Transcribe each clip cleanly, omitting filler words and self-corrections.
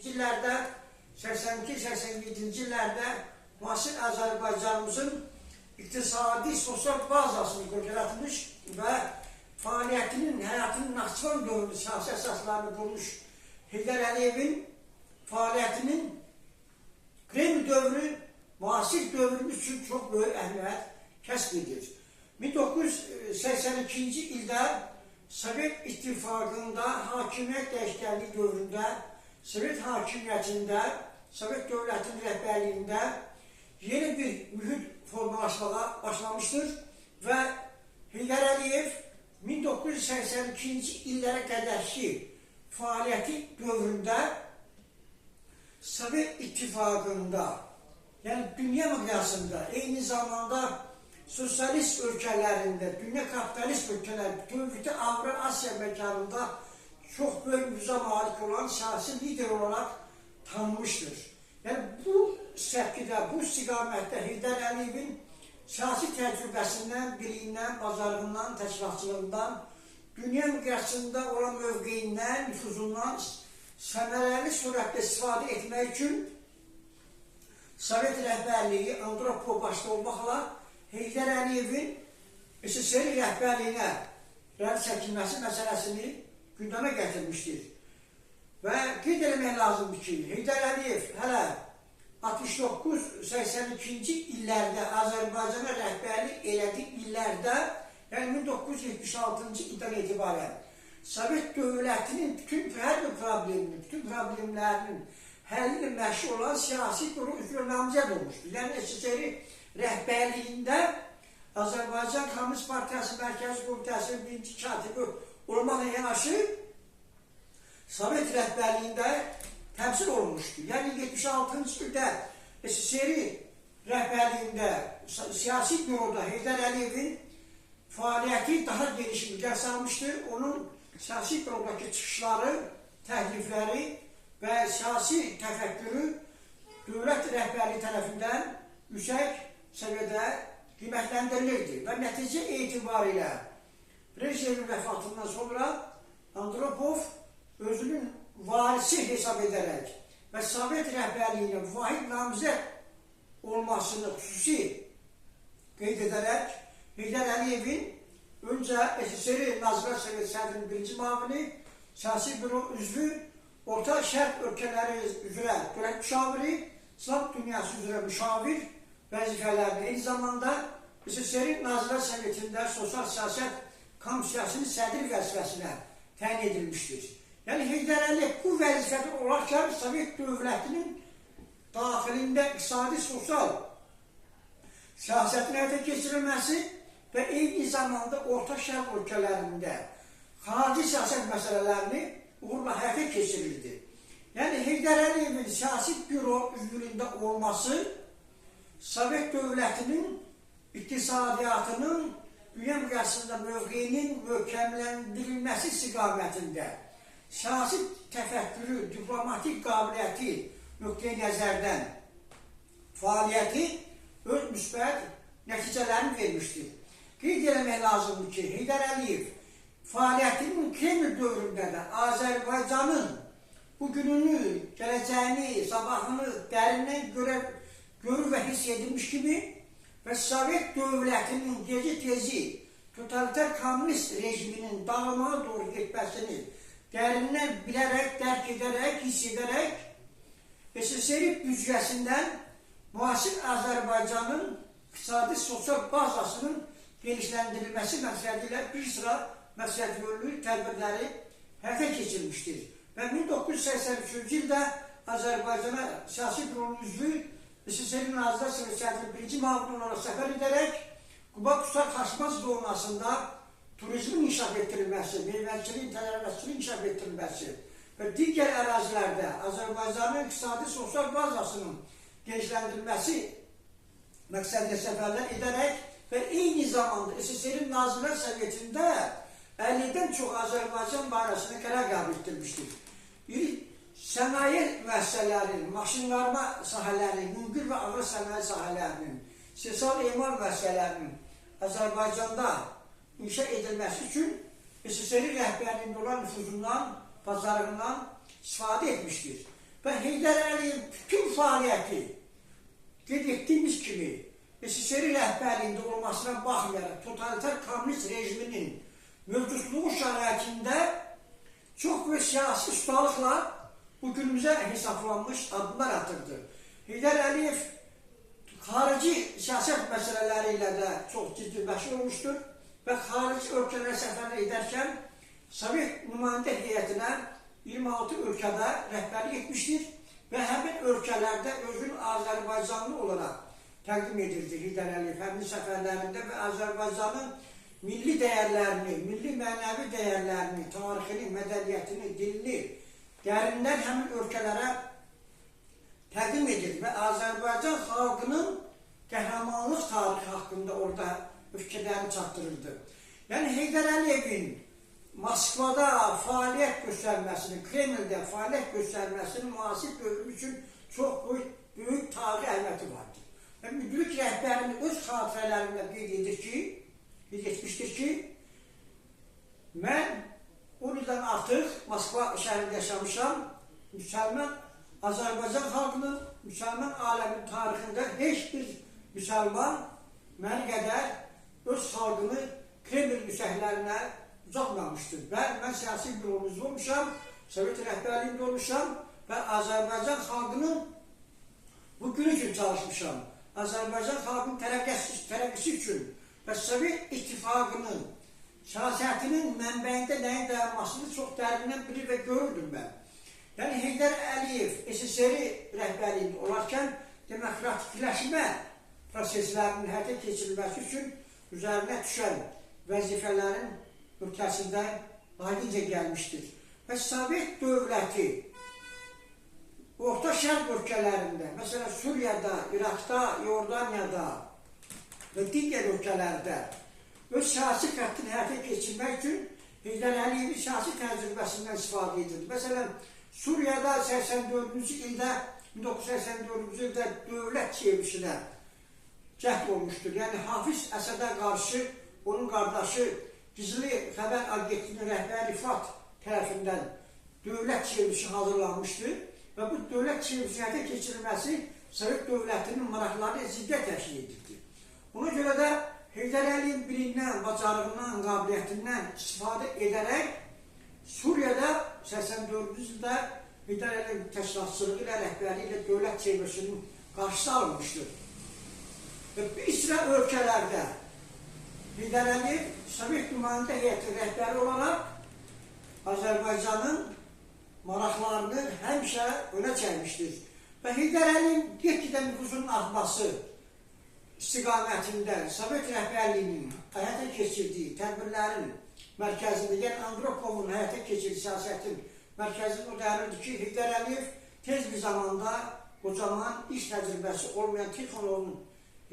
İllərdə 82-87-ci illərdə müasir Azərbaycanımızın iqtisadi, sosial bazasını qurulmuş və fəaliyyətinin, həyatının Naxçıvan dövrü siyasi əsaslarını qurmuş Heydər Əliyevin fəaliyyətinin Kreml dövrü, müasir dövrümüz üçün çox böyük əhəmiyyət kəsb edir. 1982-ci ildə Sovet İttifaqında hakimiyyət dəyişikliyi dövründə Sovet hakimiyyətində, Sovet dövlətinin rəhbərliyində yeni bir mühit formalaşmağa başlamışdır və Heydər Əliyev 1982-ci illərə qədərki fəaliyyəti dövründə Sovet İttifaqında, yəni dünya miqyasında, eyni zamanda sosialist ölkələrində, dünya kapitalist ölkələrində, bütövlükdə Avro-Asiya məkanında çox böyük nüfuza malik olan siyasi lider olarak tanınmıştır. Yəni bu səpkidə, bu istiqamətdə Heydər Əliyevin siyasi təcrübəsindən, biliyindən, bacarığından, təşkilatçılığından, dünya miqyasında olan mövqeyindən, nüfuzundan səmərəli surətdə istifadə etmək üçün Sovet rəhbərliyi, Andropov başda olmaqla Heydər Əliyevin SSR rəhbərliyinə rədd çəkilməsi məsələsini gündəmə gətirmişdir. Və qeyd eləmək lazımdır ki, Heydər Əliyev hələ 69-82-ci illərdə Azərbaycana rəhbərlik elədiyi illərdə, yəni 1976-cı ildən etibarən Sovet dövlətinin bütün hər bir problemini, bütün problemlərinin həlli məşğul olan siyasi quru üzrə namizəd olmuşdur. Yəni SSR rəhbərliyində Azərbaycan Komünist Partiyası Mərkəzi Komitəsinin birinci katibi olmaqla yanaşı Sovet rəhbərliyində təmsil olunmuşdur. Yəni 76-cı ildə SSR rəhbərliyində siyasi büroda Heydər Əliyevin fəaliyyəti daha geniş miqyas salmışdır. Onun siyasi bürodakı çıxışları, təklifləri və siyasi təfəkkürü dövlət rəhbərliyi tərəfindən yüksək səviyyədə qiymətləndirilirdi və nəticə etibarilə Brejnevin vəfatından sonra Andropov özünün varisi hesab edərək və Sovet rəhbərliyinin vahid namizəd olmasını xüsusi qeyd edərək Heydər Əliyevin öncə SSR Nazirlər Sovet sədrinin birinci müavini, siyasi büro üzvü, Orta Şərq ölkələri üzrə dövlət müşaviri, İslam dünyası üzrə müşavir vəzifələrini, eyni zamanda SSR Nazirlər Sovetində sosial siyasət komissiyasının sədr vəzifəsinə təyin edilmişdir. Yəni Heydər Əliyev bu vəzifədə olarkən Sovet dövlətinin daxilində iqtisadi, sosial siyasətin həyata keçirilməsi və eyni zamanda Orta Şərq ölkələrində xarici siyasət məsələlərini uğurla həyata keçirildi. Yəni Heydər Əliyevin siyasi büro üzvlüyündə olması Sovet dövlətinin iqtisadiyyatının dünya miqyasında mövqeyinin möhkəmləndirilməsi istiqamətində siyasi təfəkkürü, diplomatik qabiliyyəti nöqteyi nəzərdən fəaliyyəti öz müsbət nəticələrini vermişdir. Qeyd eləmək lazımdır ki, Heydər Əliyev fəaliyyətinin Kreml dövründə də Azərbaycanın bugününü, gələcəyini, sabahını dərindən görür və hiss edilmiş kimi və Sovet dövlətinin gecə-tezi totalitar kommunist rejiminin dağılmağa doğru getməsini dərindən bilərək, dərk edərək, hiss edərək SSR büdcəsindən müasir Azərbaycanın iqtisadi sosial bazasının genişləndirilməsi məqsədi ilə bir sıra məsləhət tədbirləri həyata keçirilmişdir. Və 1983-cü ildə Azərbaycana siyasi büronun üzvü SSR Nazirlər Sovet sədrinin birinci müavini olaraq səfər edərək Quba-Qusar Xaçmaz zonasında turizmin inkişaf etdirilməsi, meyvəçiliyin, tədarükçiliyin inkişaf etdirilməsi və digər ərazilərdə Azərbaycanın iqtisadi sosial bazasının genişləndirilməsi məqsədlə səfərlər edərək və eyni zamanda SSR Nazirlər Sovetində 50-dən çox Azərbaycan barəsində qərar qəbul etdirmişdir. İri sənaye müəssisələrinin, maşınlarma sahələrinin, yüngül və ağır sənaye sahələrinin, istehsal emal müəssisələrinin Azərbaycanda inşa edilməsi üçün SSR rəhbərliyində olan nüfuzundan, bacarığından istifadə etmişdir. Və Heydər Əliyev bütün fəaliyyəti qeyd etdiyimiz kimi SSR rəhbərliyində olmasına baxmayaraq totalitar kommunist rejiminin mövcudluğu şəraitində çox böyük siyasi ustalıqla bugünümüzə hesablanmış adımlar atırdı. Heydər Əliyev xarici siyasət məsələləri ilə də çox ciddi məşğul olmuşdur və xarici ölkələrə səfər edərkən Sovet nümayəndə heyətinə 26 ölkədə rəhbərlik etmişdir və həmin ölkələrdə özünün Azərbaycanlı olaraq təqdim edirdi Heydər Əliyev həmin səfərlərində və Azərbaycanın milli dəyərlərini, milli mənəvi dəyərlərini, tarixini, mədəniyyətini, dilini dərindən həmin ölkələrə təqdim edir və Azərbaycan xalqının qəhrəmanlıq tarixi haqqında orada fikirlərini çatdırırdı. Yəni Heydər Əliyevin Moskvada fəaliyyət göstərməsinin, Kremldə fəaliyyət göstərməsinin müasir dövrü üçün çox böyük tarixi əhəmiyyəti vardır. Və müdrik rəhbərinin öz xatirələrində qeyd etmişdir ki, mən 10 ildən artıq Moskva şəhərində yaşamışam, müsəlman Azərbaycan xalqının, müsəlman aləmin tarixində heç bir müsəlman mənə qədər öz xalqını Kreml müsəhlərinə uzatmamışdır. Mən siyasi büromuzda olmuşam, Sovet rəhbərliyində olmuşam və Azərbaycan xalqının bugünü üçün çalışmışam. Azərbaycan xalqının tərəqqisi üçün və Sovet İttifaqının siyasətinin mənbəyində nəyin dayanmasını çox dərindən bilir və görürdüm mən. Yəni Heydər Əliyev SSR rəhbərliyində olarkən demokratikləşmə proseslərinin həyata keçirilməsi üçün üzərinə düşən vəzifələrin öhdəsində layiqincə gəlmişdir. Və Sovet dövləti Orta Şərq ölkələrində, məsələn Suriyada, İraqda, Yordaniyada və digər ölkələrdə öz siyasi xəttini həyata keçirmək üçün Heydər Əliyevin siyasi təcrübəsindən istifadə edirdi. Məsələn, Suriyada 1984-cü ildə dövlət çevrilişinə cəhd olmuşdur. Yəni Hafiz Əsədə qarşı onun qardaşı Gizli Xəbər Agentliyinin rəhbəri Rifat tərəfindən dövlət çevrilişi hazırlanmışdır və bu dövlət çevrilişi həyata keçirilməsi Sovet dövlətinin maraqlarına ziddiyyət təşkil edirdi. Ona görə də Heydər Əliyev bilindən, bacarığından, qabiliyyətindən istifadə edərək Suriyada 84-cü ildə Heydər Əliyev təşkilatçılığı ilə, rəhbərliyi ilə dövlət çevrilişinin qarşısı alınmışdır. Və bir sıra ölkələrdə Heydər Əliyev Sovet nümayəndə heyəti rəhbəri olaraq Azərbaycanın maraqlarını həmişə önə çəkmişdir. Və Heydər Əliyevin get-gedə nüfusunun artması istiqamətində Sovet rəhbərliyinin həyata keçirdiyi tədbirlərin mərkəzində, yəni Andropovun həyata keçirdiyi siyasətin mərkəzində o dərindir ki, Heydər Əliyev tez bir zamanda qocaman iş təcrübəsi olmayan Tixonovun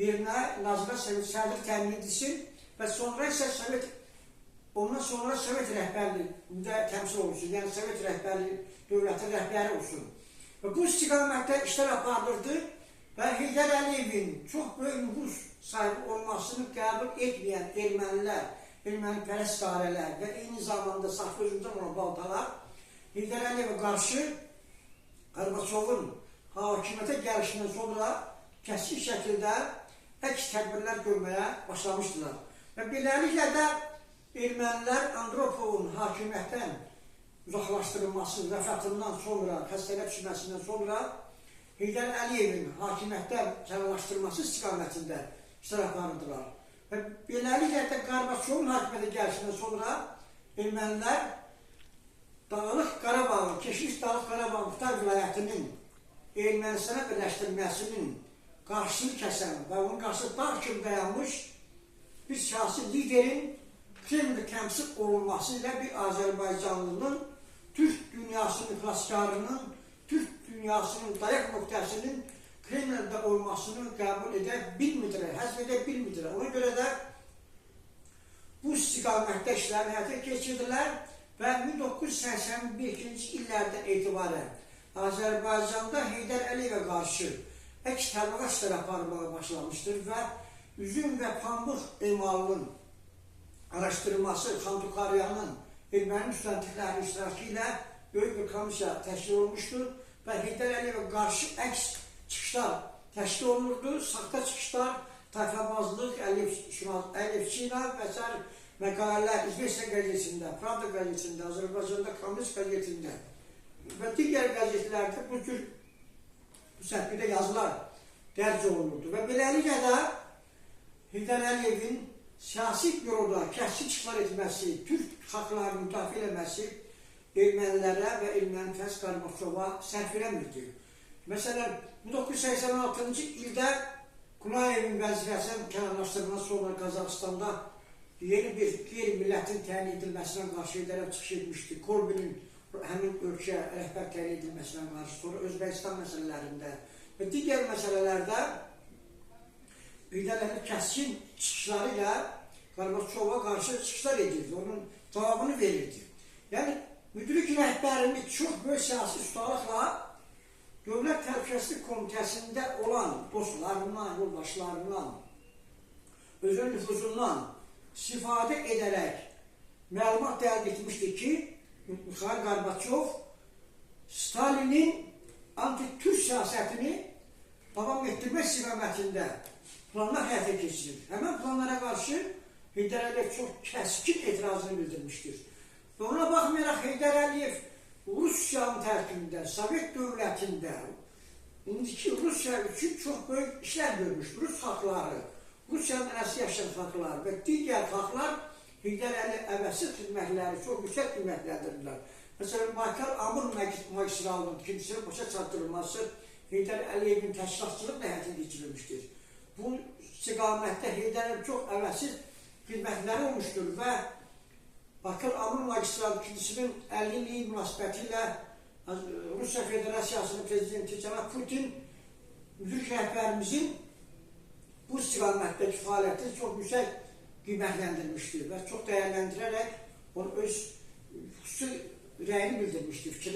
yerinə Nazirlər Sovet sədr təmin edilsin və sonra isə ondan sonra Sovet rəhbərliyində təmsil olunsun, yəni Sovet rəhbərliyi dövlətin rəhbəri olsun. Və bu istiqamətdə işlər apardırdı və Heydər Əliyevin çox böyük nüfus sahibi olmasını qəbul etməyən ermənilər, ermənipərəst dairələr və eyni zamanda saxta hücumdan olan baltalar Heydər Əliyevə qarşı Qarbaçovun hakimiyyətə gəlişindən sonra kəskin şəkildə əks tədbirlər görməyə başlamışdılar. Və beləliklə də ermənilər Andropovun hakimiyyətdən uzaqlaşdırılması, vəfatından sonra, xəstəliyə düşməsindən sonra Heydər Əliyevin hakimiyyətdən kənarlaşdırılması istiqamətində işlər aparırdılar. Və beləliklə də Qarbaçovun hakimiyyətə gəlişindən sonra ermənilər Dağlıq Qarabağın, keçmiş Dağlıq Qarabağın Muxtar vilayətinin Ermənistana birləşdirilməsinin qarşısını kəsən və onun qarşısında dağ kimi dayanmış bir siyasi liderin Kremldə təmsil olunması ilə bir Azərbaycanlının, Türk dünyasının ixlaskarının, Türk dünyasının dayaq nöqtəsinin Kremldə olmasını qəbul edə bilmirlər, həzm edə bilmirlər. Ona görə də bu istiqamətdə işlərini həyata keçirdilər və 1985-ci illərdən etibarən Azərbaycanda Heydər Əliyevə qarşı əks təbliğat işləri aparmağa başlamışdır və üzüm və pambıq emalının araşdırılması Xantukaryanın erməni müstəntiqlərinin iştirakı ilə böyük bir komissiya təşkil olmuşdur və Heydər Əliyevə qarşı əks çıxışlar təşkil olunurdu. Saxta çıxışlar, tayfabazlıq, Əliyevçina və s. məqalələr İzveçlə qəzetində, Pravda qəzetində, Azərbaycanda Komünist qəzetində və digər qəzetlərdə bu tür səhvədə yazılar dərc olunurdu. Və beləliklə də Heydər Əliyevin siyasi büroda kəskin çıxışlar etməsi, türk xalqlarını müdafiə etməsi ermənilərə və erməni Fəz Qarbaçova sərf eləmirdi. Məsələn, 1986-cı ildə Qunayevin vəzifəsindən kənarlaşdırılması sonra Qazaxıstanda yeni bir qeyri-millətin təyin edilməsinə qarşı edərək çıxış etmişdi. Korbinin həmin ölkəyə rəhbər təyin edilməsinə qarşı, sonra Özbəkistan məsələlərində və digər məsələlərdə Heydər Əliyev kəskin çıxışları ilə Qarbaçova qarşı çıxışlar edirdi, onun cavabını verirdi. Yəni, müdrik rəhbərimiz çox böyük siyasi ustalıqla Dövlət Təhlükəsizlik Komitəsində olan dostlarından, yoldaşlarından, özünün nüfuzundan istifadə edərək məlumat əldə etmişdi ki, Mikhail Qarbaçov Stalinin anti-Türk siyasətini davam etdirmək istiqamətində planlar həyata keçirir. Həmən planlara qarşı Heydər Əliyev çox kəskin etirazını bildirmişdir. Və ona baxmayaraq Heydər Əliyev Rusiyanın tərkibində, Sovet dövlətində, indiki Rusiya üçün çox böyük işlər görmüşdür. Rus xalqları, Rusiyanın ərəsi yaşayan xalqlar və digər xalqlar Heydər Əliyev əvəzsiz xidmətləri çox yüksək qiymətləndirdilər. Məsələn, Baykal-Amur magistralının ikincisinin başa çatdırılması Heydər Əliyevin təşkilatçılıqla həyata keçirilmişdir. Bu istiqamətdə Heydər Əliyev çox əvəzsiz xidmətləri olmuşdur və Baykal-Amur magistralının ikincisinin 50 illiyi münasibəti ilə Rusiya Federasiyasının prezidenti cənab Putin müdrik rəhbərimizin bu istiqamətdəki fəaliyyəti çox yüksək qiymətləndirmişdir və çox dəyərləndirərək onu öz xüsusi rəyini bildirmişdir.